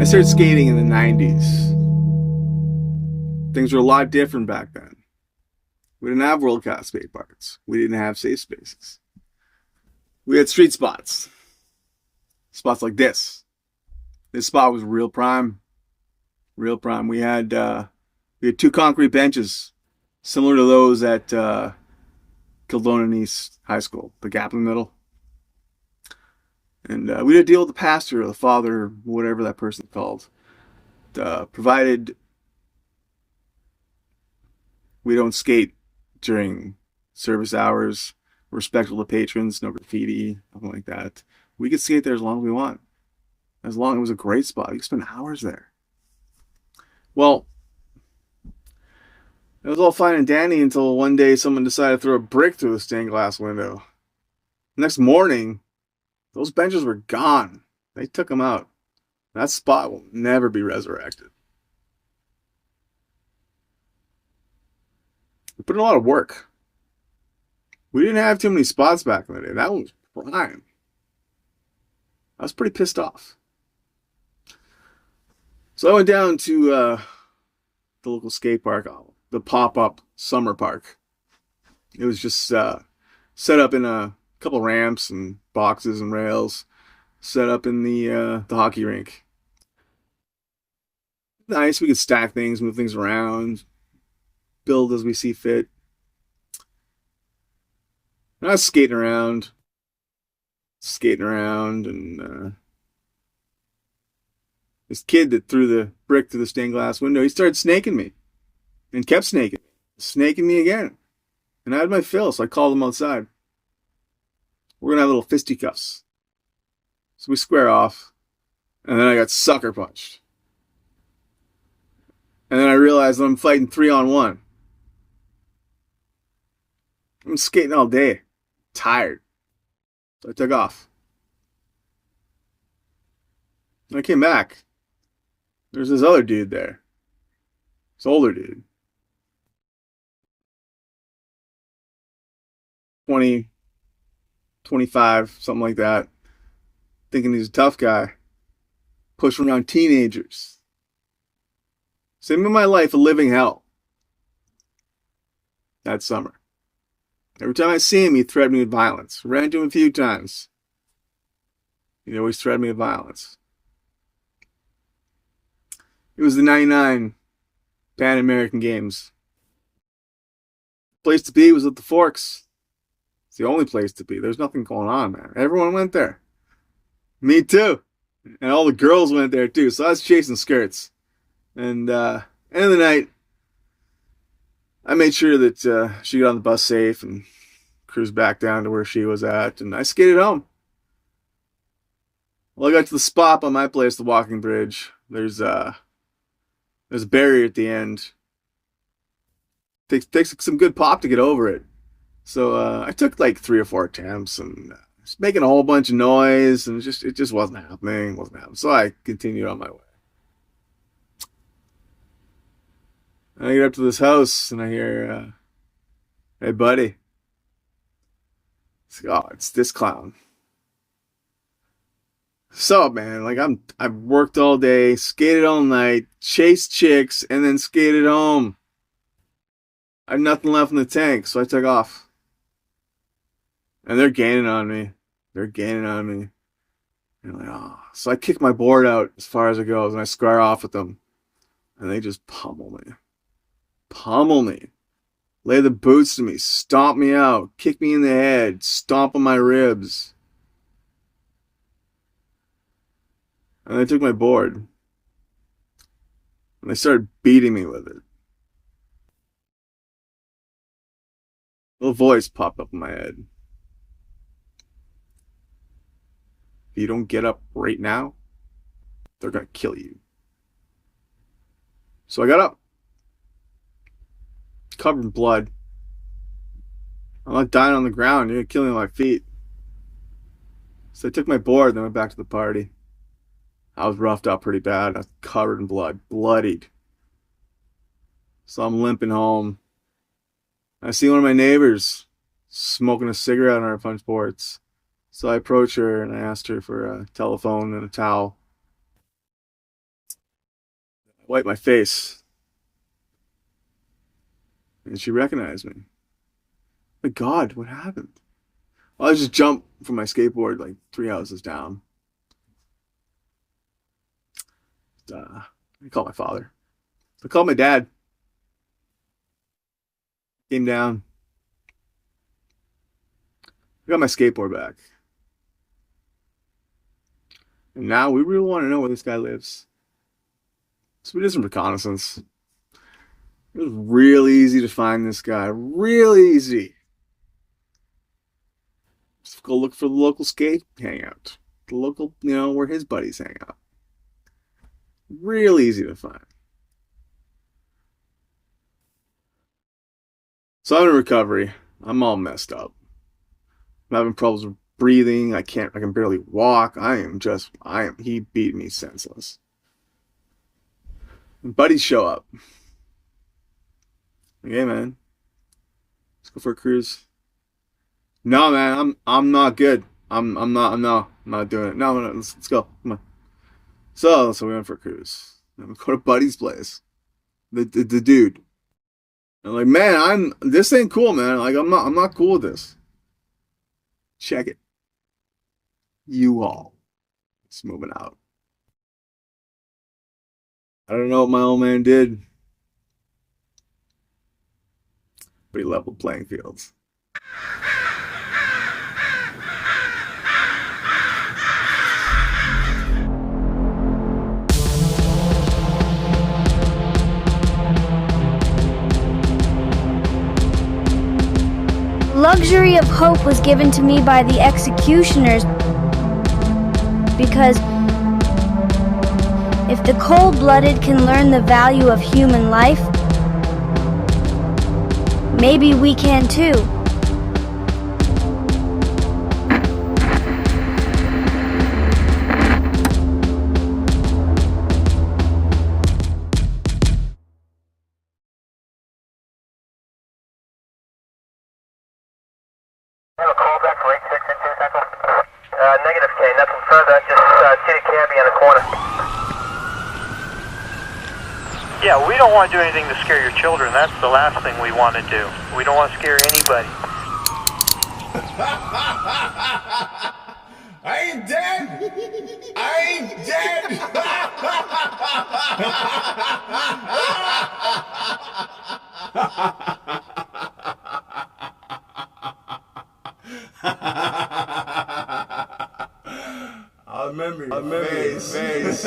I started skating in the 90s. Things were a lot different back then. We didn't have world class skate parks. We didn't have safe spaces. We had street spots. Spots like this. This spot was real prime. Real prime. We had two concrete benches, similar to those at Kildonan East High School, the gap in the middle. And we had to deal with the pastor or the father, whatever that person's called. Provided we don't skate during service hours, respectful to patrons, no graffiti, nothing like that. We could skate there as long as we want. As long as it was a great spot. You could spend hours there. Well, it was all fine and dandy until one day someone decided to throw a brick through the stained glass window. Next morning, those benches were gone. They took them out. That spot will never be resurrected. We put in a lot of work. We didn't have too many spots back in the day. That one was prime. I was pretty pissed off. So I went down to the local skate park, the pop-up summer park. It was just set up in a couple ramps and boxes and rails, set up in the hockey rink. Nice, we could stack things, move things around, build as we see fit. And I was skating around, and this kid that threw the brick through the stained glass window, he started snaking me, and kept snaking me again. And I had my fill, so I called him outside. We're gonna have little fisticuffs. So we square off, and then I got sucker punched. And then I realized that I'm fighting 3-on-1. I'm skating all day, tired. So I took off. When I came back, there's this other dude there. This older dude. 20, 25, something like that. Thinking he's a tough guy. Pushing around teenagers. Saved me my life a living hell. That summer. Every time I see him, he threatened me with violence. Ran into him a few times. He always threatened me with violence. It was the 99 Pan American Games. The place to be was at the Forks. It's the only place to be. There's nothing going on, man. Everyone went there. Me too. And all the girls went there too. So I was chasing skirts. And end of the night, I made sure that she got on the bus safe and cruised back down to where she was at. And I skated home. Well, I got to the spot by my place, the walking bridge. There's a barrier at the end. Takes some good pop to get over it. So I took like 3 or 4 attempts and just making a whole bunch of noise, and it just wasn't happening. So I continued on my way. And I get up to this house and I hear, "Hey, buddy." It's like, oh, it's this clown. So, man, like I've worked all day, skated all night, chased chicks, and then skated home. I had nothing left in the tank, so I took off. And they're gaining on me. And I'm like, oh. So I kick my board out as far as it goes, and I square off with them. And they just pummel me. Lay the boots to me, stomp me out, kick me in the head, stomp on my ribs. And they took my board. And they started beating me with it. A little voice popped up in my head. If you don't get up right now, they're gonna kill you. So I got up. Covered in blood. I'm not dying on the ground. You're killing my feet. So I took my board and then went back to the party. I was roughed up pretty bad. I was covered in blood. Bloodied. So I'm limping home. I see one of my neighbors smoking a cigarette on our punch boards. So I approached her and I asked her for a telephone and a towel. wiped my face, and she recognized me. My God, what happened? Well, I just jumped from my skateboard like 3 houses down. I called my father. I called my dad. Came down. I got my skateboard back. And now we really want to know where this guy lives. So we did some reconnaissance. It was real easy to find this guy. Real easy. Just go look for the local skate hangout. The local, where his buddies hang out. Real easy to find. So I'm in recovery. I'm all messed up. I'm having problems with breathing. I can barely walk. He beat me senseless. And buddies show up. Like, hey man, let's go for a cruise. No man, I'm not good. I'm not doing it. No, let's go. Come on. So we went for a cruise. And we go to Buddy's place. The dude. I'm like, man, this ain't cool, man. Like, I'm not cool with this. Check it. U-Haul. It's moving out. I don't know what my old man did, but he leveled playing fields. Luxury of hope was given to me by the executioners, because if the cold-blooded can learn the value of human life, maybe we can too. Have a call back for 8662 Central. Negative K, nothing further, just see the cabbie on the corner. Yeah, we don't want to do anything to scare your children. That's the last thing we want to do. We don't want to scare anybody. I ain't dead! I ain't dead! I remember your face.